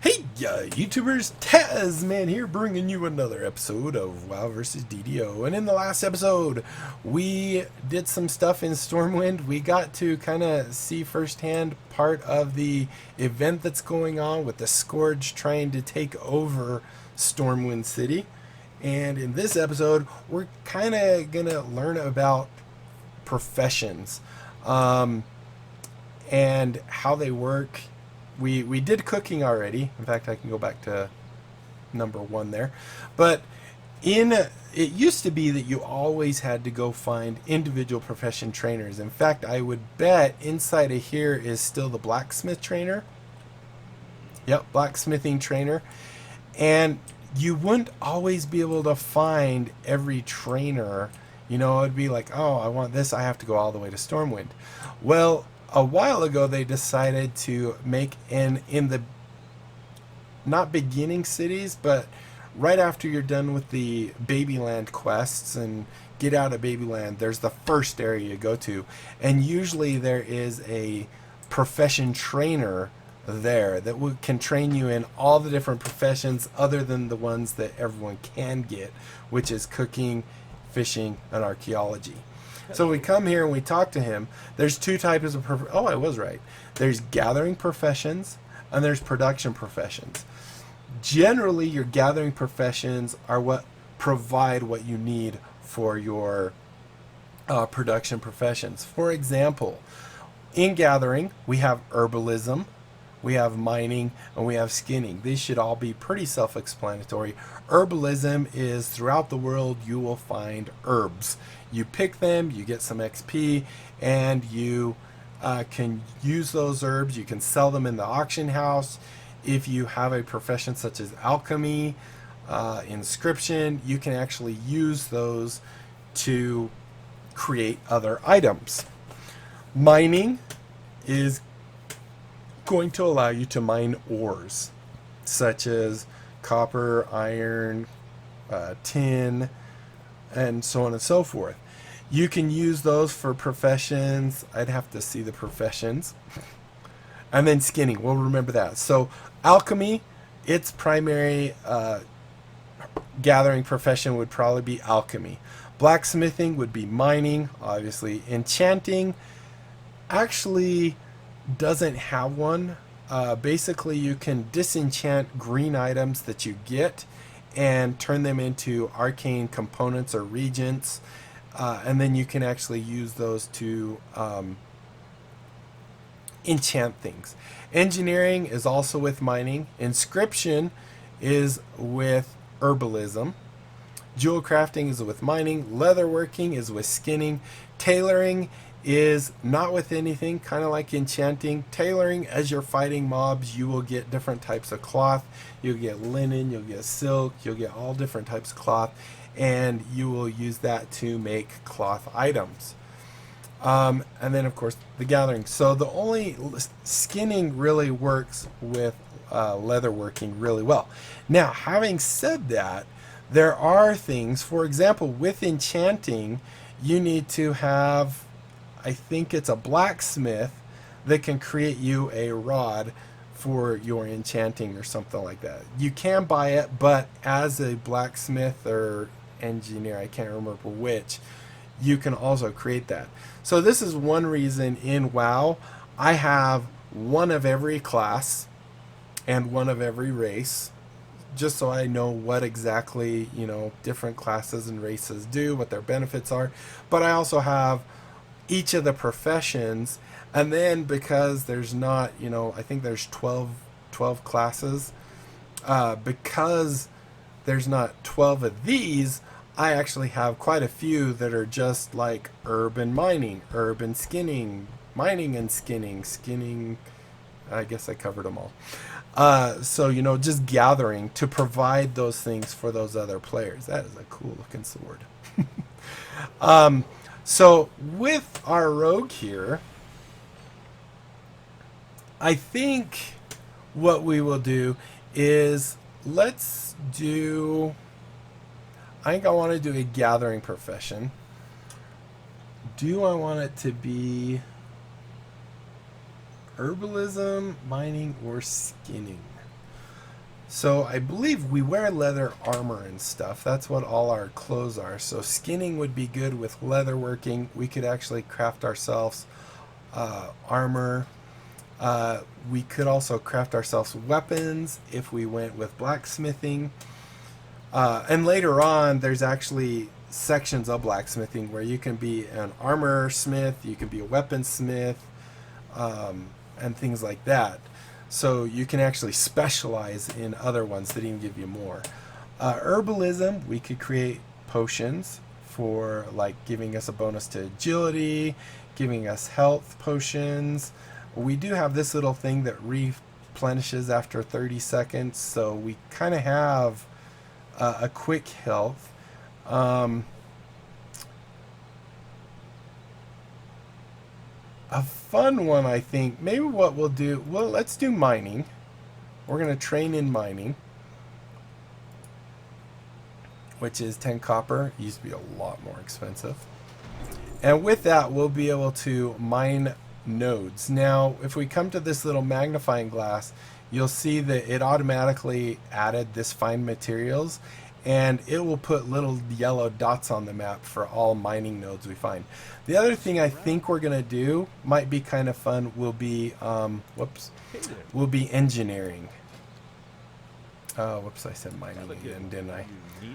Hey, YouTubers, Tazman here, bringing you another episode of WoW versus DDO. And in the last episode, we did some stuff in Stormwind. We got to kind of see firsthand part of the event that's going on with the Scourge trying to take over Stormwind City. And in this episode, we're kind of going to learn about professions and how they work. We did cooking already. In fact, I can go back to number 1 there. But it used to be that you always had to go find individual profession trainers. In fact, I would bet inside of here is still the blacksmith trainer. Yep, blacksmithing trainer. And you wouldn't always be able to find every trainer. You know, it'd be like, oh, I want this, I have to go all the way to Stormwind. Well, a while ago they decided to make in the not beginning cities, but right after you're done with the Babyland quests and get out of Babyland, there's the first area you go to, and usually there is a profession trainer there that can train you in all the different professions other than the ones that everyone can get, which is cooking, fishing, and archaeology. So we come here and we talk to him. There's 2 types of oh, I was right. There's gathering professions and there's production professions. Generally, your gathering professions are what provide what you need for your production professions. For example, in gathering, we have herbalism, we have mining, and we have skinning. These should all be pretty self-explanatory. Herbalism is throughout the world you will find herbs. You pick them, you get some XP, and you can use those herbs. You can sell them in the auction house. If you have a profession such as alchemy, inscription, you can actually use those to create other items. Mining is going to allow you to mine ores such as copper, iron, tin, and so on and so forth. You can use those for professions. I'd have to see the professions. And then skinning, we'll remember that. So alchemy, its primary gathering profession would probably be alchemy. Blacksmithing would be mining, obviously. Enchanting actually doesn't have one. Basically, you can disenchant green items that you get and turn them into arcane components or regents, and then you can actually use those to enchant things. Engineering is also with mining. Inscription is with herbalism. Jewel crafting is with mining. Leatherworking is with skinning. Tailoring is not with anything, kind of like enchanting. Tailoring, as you're fighting mobs, you will get different types of cloth. You'll get linen, you'll get silk, you'll get all different types of cloth, and you will use that to make cloth items. And then, of course, the gathering. So the only skinning really works with leatherworking really well. Now, having said that, there are things, for example, with enchanting, you need to have, I think it's a blacksmith that can create you a rod for your enchanting or something like that. You can buy it, but as a blacksmith or engineer, I can't remember which, you can also create that. So this is one reason in WoW I have one of every class and one of every race, just so I know what exactly, you know, different classes and races do, what their benefits are. But I also have each of the professions, and then because there's not, you know, I think there's 12 classes, because there's not 12 of these, I actually have quite a few that are just like herb and mining, herb and skinning, mining and skinning, I guess I covered them all. So, you know, just gathering to provide those things for those other players. That is a cool looking sword. So with our rogue here, I think what we will do is I think I want to do a gathering profession. Do I want it to be herbalism, mining, or skinning? So I believe we wear leather armor and stuff. That's what all our clothes are. So skinning would be good with leather working. We could actually craft ourselves armor. We could also craft ourselves weapons if we went with blacksmithing. And later on, there's actually sections of blacksmithing where you can be an armor smith, you can be a weaponsmith, and things like that. So you can actually specialize in other ones that even give you more. Herbalism, we could create potions for like giving us a bonus to agility, giving us health potions. We do have this little thing that replenishes after 30 seconds, so we kind of have a quick health. A fun one, I think. Maybe what we'll do, well, let's do mining. We're going to train in mining, which is 10 copper. It used to be a lot more expensive. And with that, we'll be able to mine nodes. Now, if we come to this little magnifying glass, you'll see that it automatically added this find materials, and it will put little yellow dots on the map for all mining nodes we find. The other thing I think we're going to do, might be kind of fun, will be, will be engineering. Oh, whoops, I said mining again, didn't I?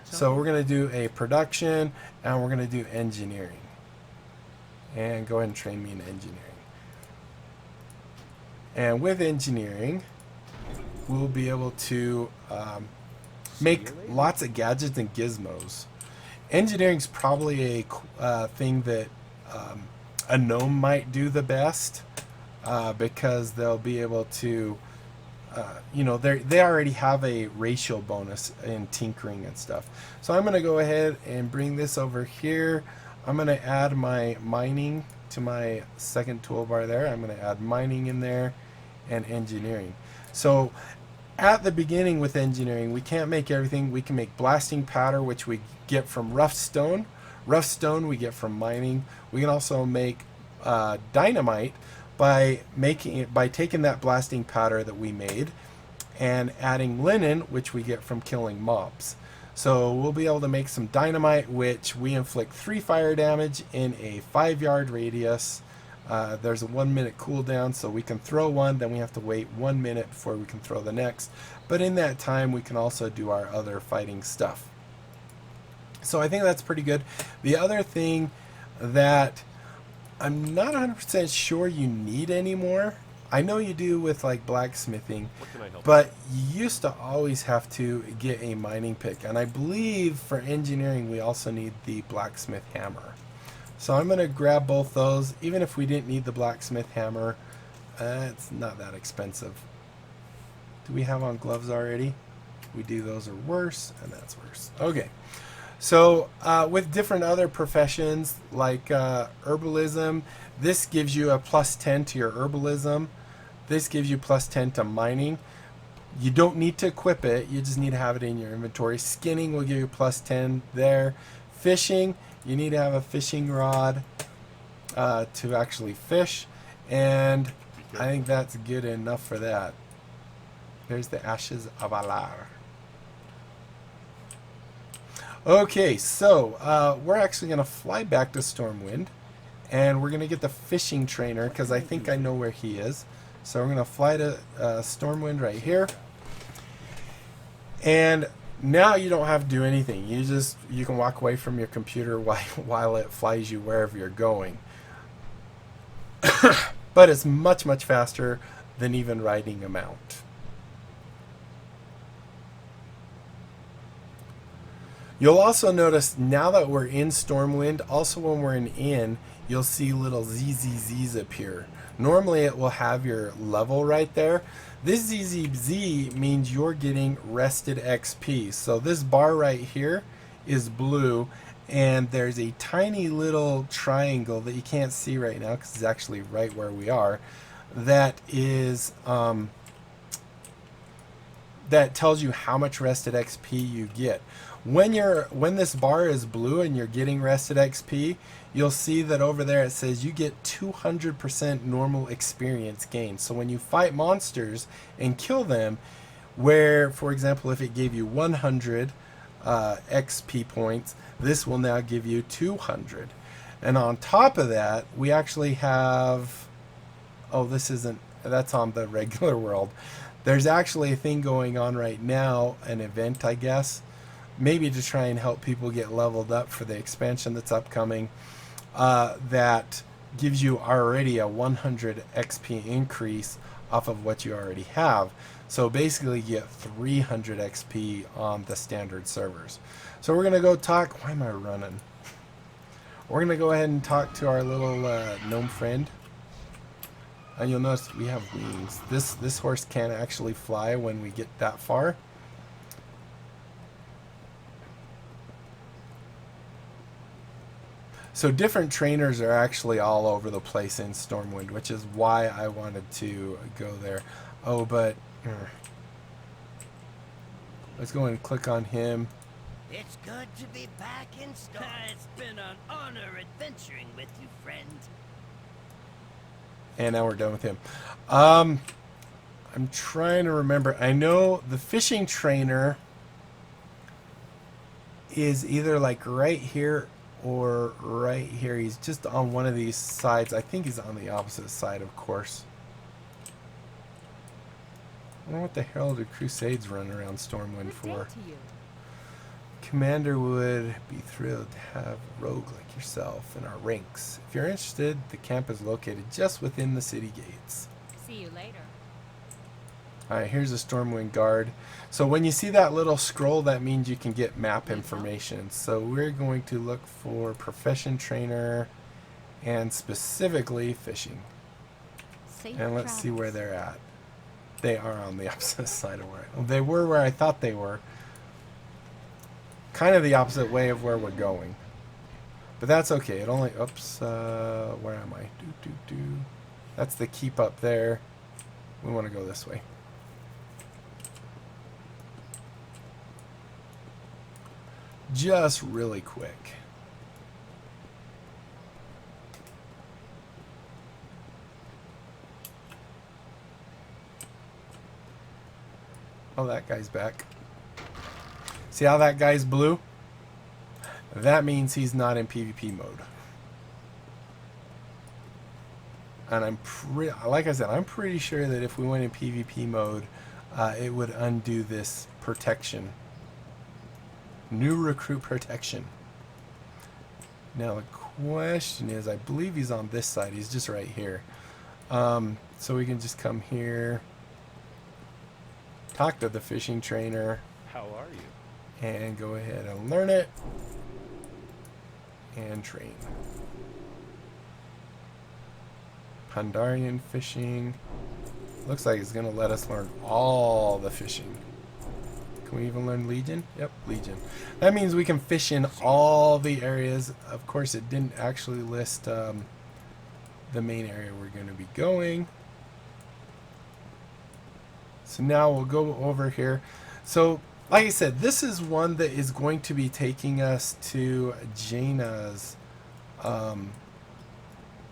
So we're going to do a production, and we're going to do engineering. And go ahead and train me in engineering. And with engineering, we'll be able to make lots of gadgets and gizmos. Engineering is probably a thing that a gnome might do the best, because they'll be able to, you know, they already have a racial bonus in tinkering and stuff. So I'm going to go ahead and bring this over here. I'm going to add my mining to my second toolbar there. I'm going to add mining in there and engineering. So at the beginning with engineering, we can't make everything. We can make blasting powder, which we get from rough stone. Rough stone we get from mining. We can also make dynamite by taking that blasting powder that we made and adding linen, which we get from killing mobs. So we'll be able to make some dynamite, which we inflict 3 fire damage in a 5-yard radius. There's a 1-minute cooldown, so we can throw one, then we have to wait 1 minute before we can throw the next. But in that time, we can also do our other fighting stuff. So I think that's pretty good. The other thing that I'm not 100% sure you need anymore, I know you do with like blacksmithing, but you used to always have to get a mining pick. And I believe for engineering, we also need the blacksmith hammer. So I'm going to grab both those. Even if we didn't need the blacksmith hammer, it's not that expensive. Do we have on gloves already? We do. Those are worse, and that's worse. Okay. So with different other professions like herbalism, this gives you a +10 to your herbalism. This gives you +10 to mining. You don't need to equip it. You just need to have it in your inventory. Skinning will give you +10 there. Fishing, you need to have a fishing rod to actually fish. And I think that's good enough for that. There's the Ashes of Alar. Okay, so we're actually going to fly back to Stormwind. And we're going to get the fishing trainer, because I think I know where he is. So we're going to fly to Stormwind right here. And now you don't have to do anything. You can walk away from your computer while it flies you wherever you're going. But it's much, much faster than even riding a mount. You'll also notice now that we're in Stormwind, also when we're in Inn, you'll see little ZZZs appear. Normally it will have your level right there. This ZZZ means you're getting rested XP. So this bar right here is blue, and there's a tiny little triangle that you can't see right now because it's actually right where we are. That is that tells you how much rested XP you get. When this bar is blue and you're getting rested XP, you'll see that over there it says you get 200% normal experience gain. So when you fight monsters and kill them, Where, for example, if it gave you 100 XP points, this will now give you 200. And on top of that, we actually have... Oh, this isn't... That's on the regular world. There's actually a thing going on right now, an event, I guess, maybe to try and help people get leveled up for the expansion that's upcoming, that gives you already a 100 XP increase off of what you already have. So basically you get 300 XP on the standard servers. So we're going to go talk... Why am I running? We're going to go ahead and talk to our little gnome friend. And you'll notice we have wings. This horse can't actually fly when we get that far. So different trainers are actually all over the place in Stormwind, which is why I wanted to go there. Oh, but... let's go and click on him. It's good to be back in Storm. It's been an honor adventuring with you, friend. And now we're done with him. I'm trying to remember. I know the fishing trainer is either like right here or right here. He's just on one of these sides. I think he's on the opposite side, of course. I wonder what the Herald of Crusades run around Stormwind for. Commander would be thrilled to have a rogue like yourself in our ranks. If you're interested, the camp is located just within the city gates. See you later. Alright, here's a Stormwind guard. So when you see that little scroll, that means you can get map information. So we're going to look for profession trainer and specifically fishing. And let's see where they're at. They are on the opposite side of where they were where I thought they were. Kind of the opposite way of where we're going. But that's okay. It only... Oops. Where am I? That's the keep up there. We want to go this way. Just really quick. Oh, that guy's back. See how that guy's blue? That means he's not in PvP mode. And I'm like I said, I'm pretty sure that if we went in PvP mode, it would undo this protection. New recruit protection. Now the question is, I believe he's on this side. He's just right here. So we can just come here, talk to the fishing trainer. How are you? And go ahead and learn it. And train. Pandarian fishing. Looks like it's going to let us learn all the fishing. Can we even learn Legion? Yep, Legion. That means we can fish in all the areas. Of course, it didn't actually list the main area we're going to be going. So now we'll go over here. So, like I said, this is one that is going to be taking us to Jaina's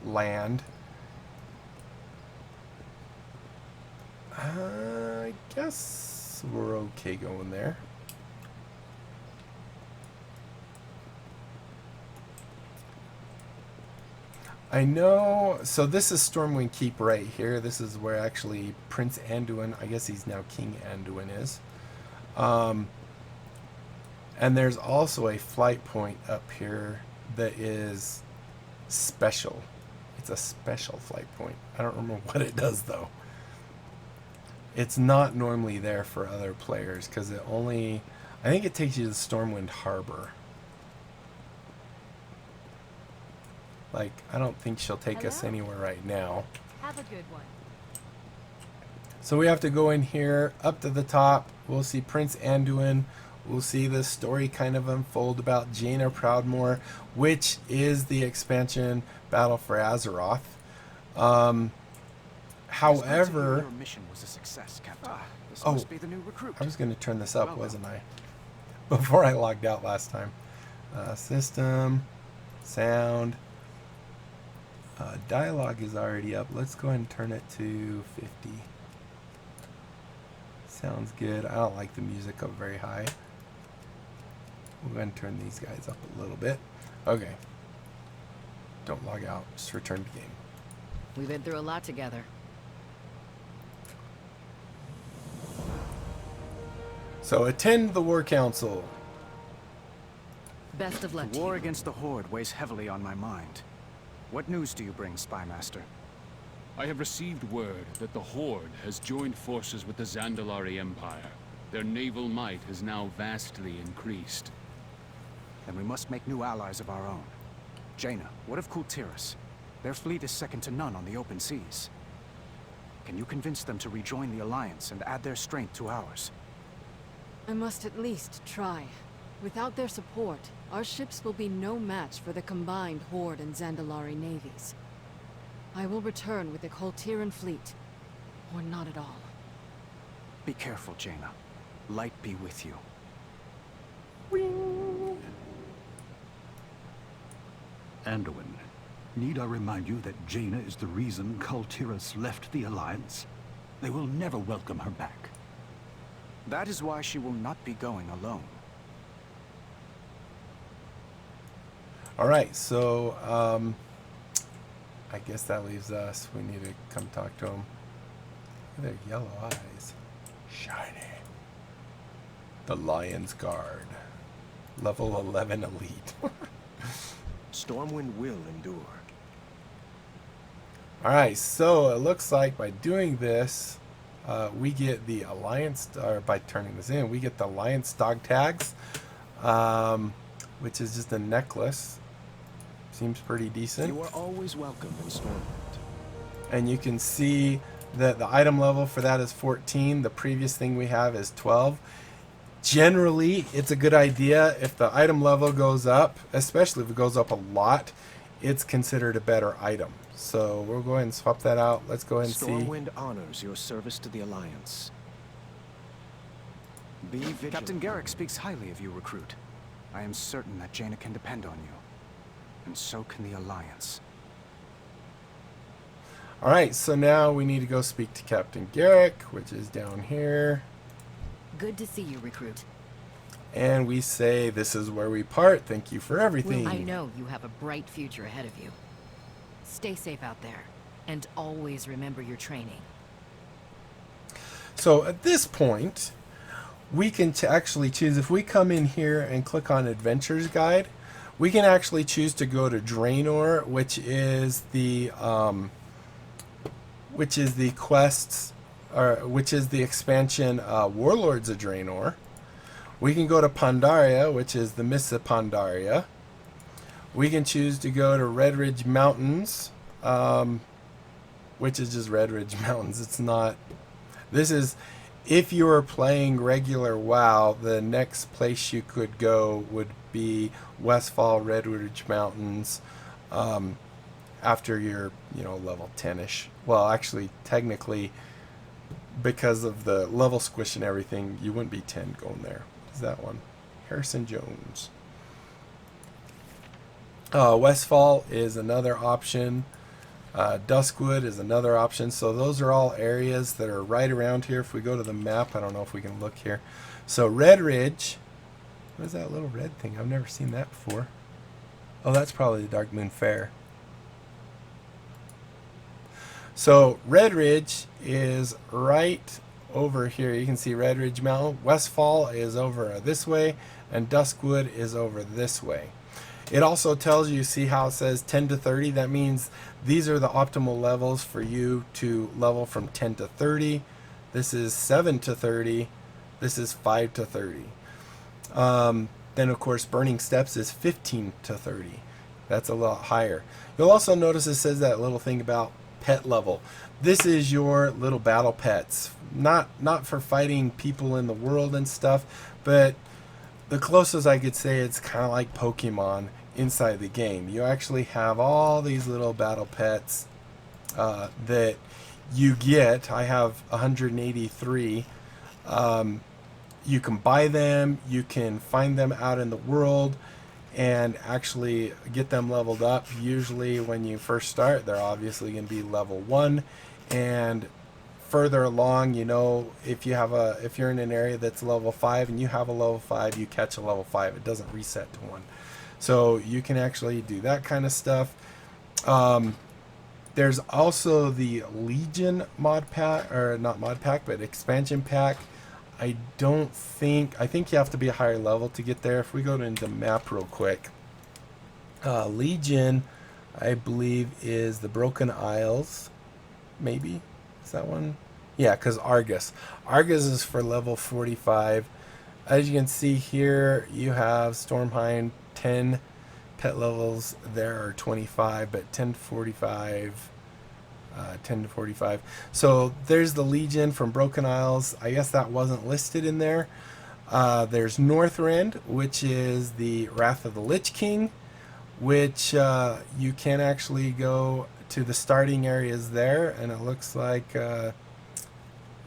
land. I guess we're okay going there. I know, so this is Stormwind Keep right here. This is where actually Prince Anduin, I guess he's now King Anduin is. And there's also a flight point up here that is special. It's a special flight point. I don't remember what it does though. It's not normally there for other players because it only, I think it takes you to Stormwind Harbor. Like, I don't think she'll take us anywhere right now. Have a good one. So we have to go in here, up to the top. We'll see Prince Anduin. We'll see the story kind of unfold about Jaina Proudmoore, which is the expansion Battle for Azeroth. However... Your mission was a success, Captain. This must be the new recruit. I was going to turn this up, wasn't I? Before I logged out last time. System, sound... dialogue is already up. Let's go ahead and turn it to 50. Sounds good. I don't like the music up very high. We're going to turn these guys up a little bit. Okay. Don't log out. Just return to game. We've been through a lot together. So attend the War Council. Best of luck The to war you. against the Horde weighs heavily on my mind. What news do you bring, Spymaster? I have received word that the Horde has joined forces with the Zandalari Empire. Their naval might has now vastly increased. Then we must make new allies of our own. Jaina, what of Kultiras? Their fleet is second to none on the open seas. Can you convince them to rejoin the Alliance and add their strength to ours? I must at least try. Without their support, our ships will be no match for the combined Horde and Zandalari navies. I will return with the Kultiran fleet, or not at all. Be careful, Jaina. Light be with you. Anduin, need I remind you that Jaina is the reason Kultiras left the Alliance? They will never welcome her back. That is why she will not be going alone. Alright, so, I guess that leaves us. We need to come talk to them. Look at their yellow eyes. Shiny. The Lion's Guard. Level 11 elite. Stormwind will endure. Alright, so it looks like by doing this, we get the Alliance, or by turning this in, we get the Alliance dog tags, which is just a necklace. Seems pretty decent. You are always welcome in Stormwind. And you can see that the item level for that is 14. The previous thing we have is 12. Generally, it's a good idea if the item level goes up, especially if it goes up a lot, it's considered a better item. So we'll go ahead and swap that out. Let's go ahead and see. Stormwind honors your service to the Alliance. Be vigilant. Captain Garrick speaks highly of you, recruit. I am certain that Jaina can depend on you. And so can the Alliance. Alright, so now we need to go speak to Captain Garrick, which is down here. Good to see you, recruit. And we say, this is where we part. Thank you for everything. Well, I know you have a bright future ahead of you. Stay safe out there, and always remember your training. So at this point, we can actually choose, if we come in here and click on Adventures Guide, we can actually choose to go to Draenor, which is the quests, or which is the expansion Warlords of Draenor. We can go to Pandaria, which is the Mists of Pandaria. We can choose to go to Red Ridge Mountains, which is just Red Ridge Mountains. It's not. This is, if you were playing regular WoW, the next place you could go would be Westfall, Red Ridge Mountains, after you're, level 10-ish. Well, actually, technically, because of the level squish and everything, you wouldn't be 10 going there. What is that one? Harrison Jones. Westfall is another option. Duskwood is another option. So those are all areas that are right around here. If we go to the map, I don't know if we can look here. So Red Ridge. What is that little red thing? I've never seen that before. Oh, that's probably the Dark Moon Fair. So Red Ridge is right over here. You can see Red Ridge Mountain. Westfall is over this way, and Duskwood is over this way. It also tells you, see how it says 10 to 30? That means these are the optimal levels for you to level from 10 to 30. This is 7 to 30. This is 5 to 30. Then, of course, Burning Steps is 15 to 30. That's a lot higher. You'll also notice it says that little thing about pet level. This is your little battle pets. Not for fighting people in the world and stuff, but the closest I could say it's kind of like Pokemon inside the game. You actually have all these little battle pets that you get. I have 183. You can buy them, you can find them out in the world and actually get them leveled up. Usually when you first start, they're obviously going to be level 1, and further along, you know, if you're in an area that's level 5 and you have a level 5, you catch a level 5. It doesn't reset to 1. So you can actually do that kind of stuff. There's also the Legion mod pack, or not mod pack, but expansion pack. I think you have to be a higher level to get there. If we go into map real quick, Legion, I believe, is the Broken Isles. Maybe is that one? Yeah, because Argus is for level 45. As you can see here, you have Stormwind 10 pet levels. There are 25, but 10 to 45. So there's the Legion from Broken Isles. I guess that wasn't listed in there. There's Northrend, which is the Wrath of the Lich King, which you can actually go to the starting areas there, and it looks like you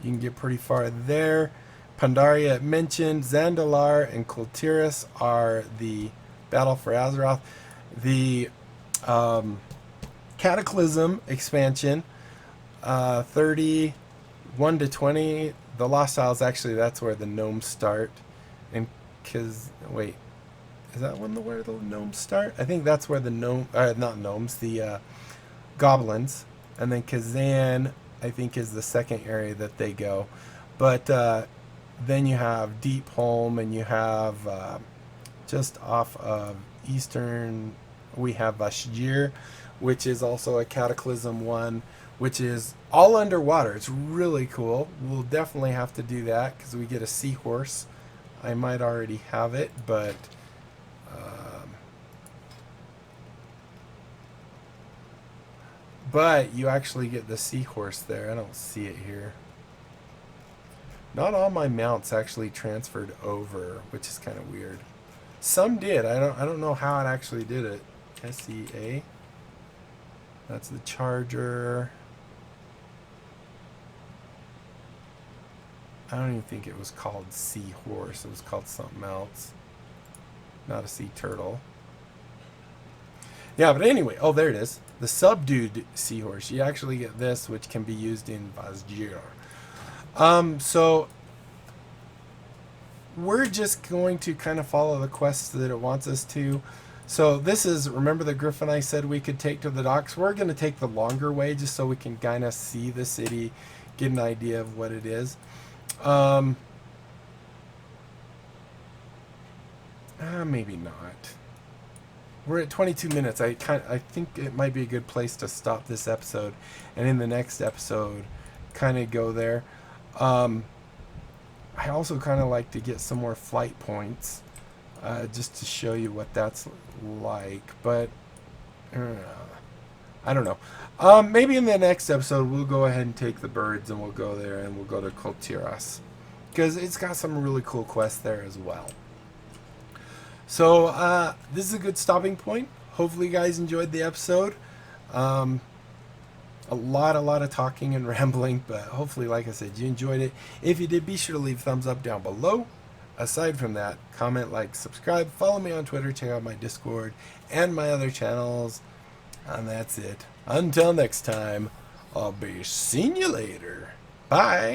can get pretty far there. Pandaria mentioned. Zandalar and Kultiras are the Battle for Azeroth. The Cataclysm expansion, 31 to 20. The Lost Isles, actually, that's where the gnomes start. And wait, is that where the gnomes start? I think that's where the not gnomes, the goblins. And then Kazan, I think, is the second area that they go. But then you have Deep Home, and you have just off of Eastern, we have Vashjir, which is also a Cataclysm one, which is all underwater. It's really cool. We'll definitely have to do that because we get a seahorse. I might already have it, but you actually get the seahorse there. I don't see it here. Not all my mounts actually transferred over, which is kind of weird. Some did. I don't know how it actually did it. SEA. That's the Charger. I don't even think it was called Seahorse. It was called something else. Not a sea turtle. Yeah, but anyway. Oh, there it is. The Subdued Seahorse. You actually get this, which can be used in Vazjir. So we're just going to kind of follow the quests that it wants us to. So this is, remember the griffin I said we could take to the docks? We're going to take the longer way just so we can kind of see the city, get an idea of what it is. Maybe not. We're at 22 minutes. I think it might be a good place to stop this episode, and in the next episode kind of go there. I also kind of like to get some more flight points, just to show you what that's like, but I don't know. Maybe in the next episode we'll go ahead and take the birds and we'll go there and we'll go to Kultiras, because it's got some really cool quests there as well. So this is a good stopping point. Hopefully you guys enjoyed the episode. A lot of talking and rambling, but hopefully, like I said, you enjoyed it. If you did, be sure to leave a thumbs up down below. Aside from that, comment, like, subscribe, follow me on Twitter, check out my Discord and my other channels, and that's it. Until next time, I'll be seeing you later. Bye.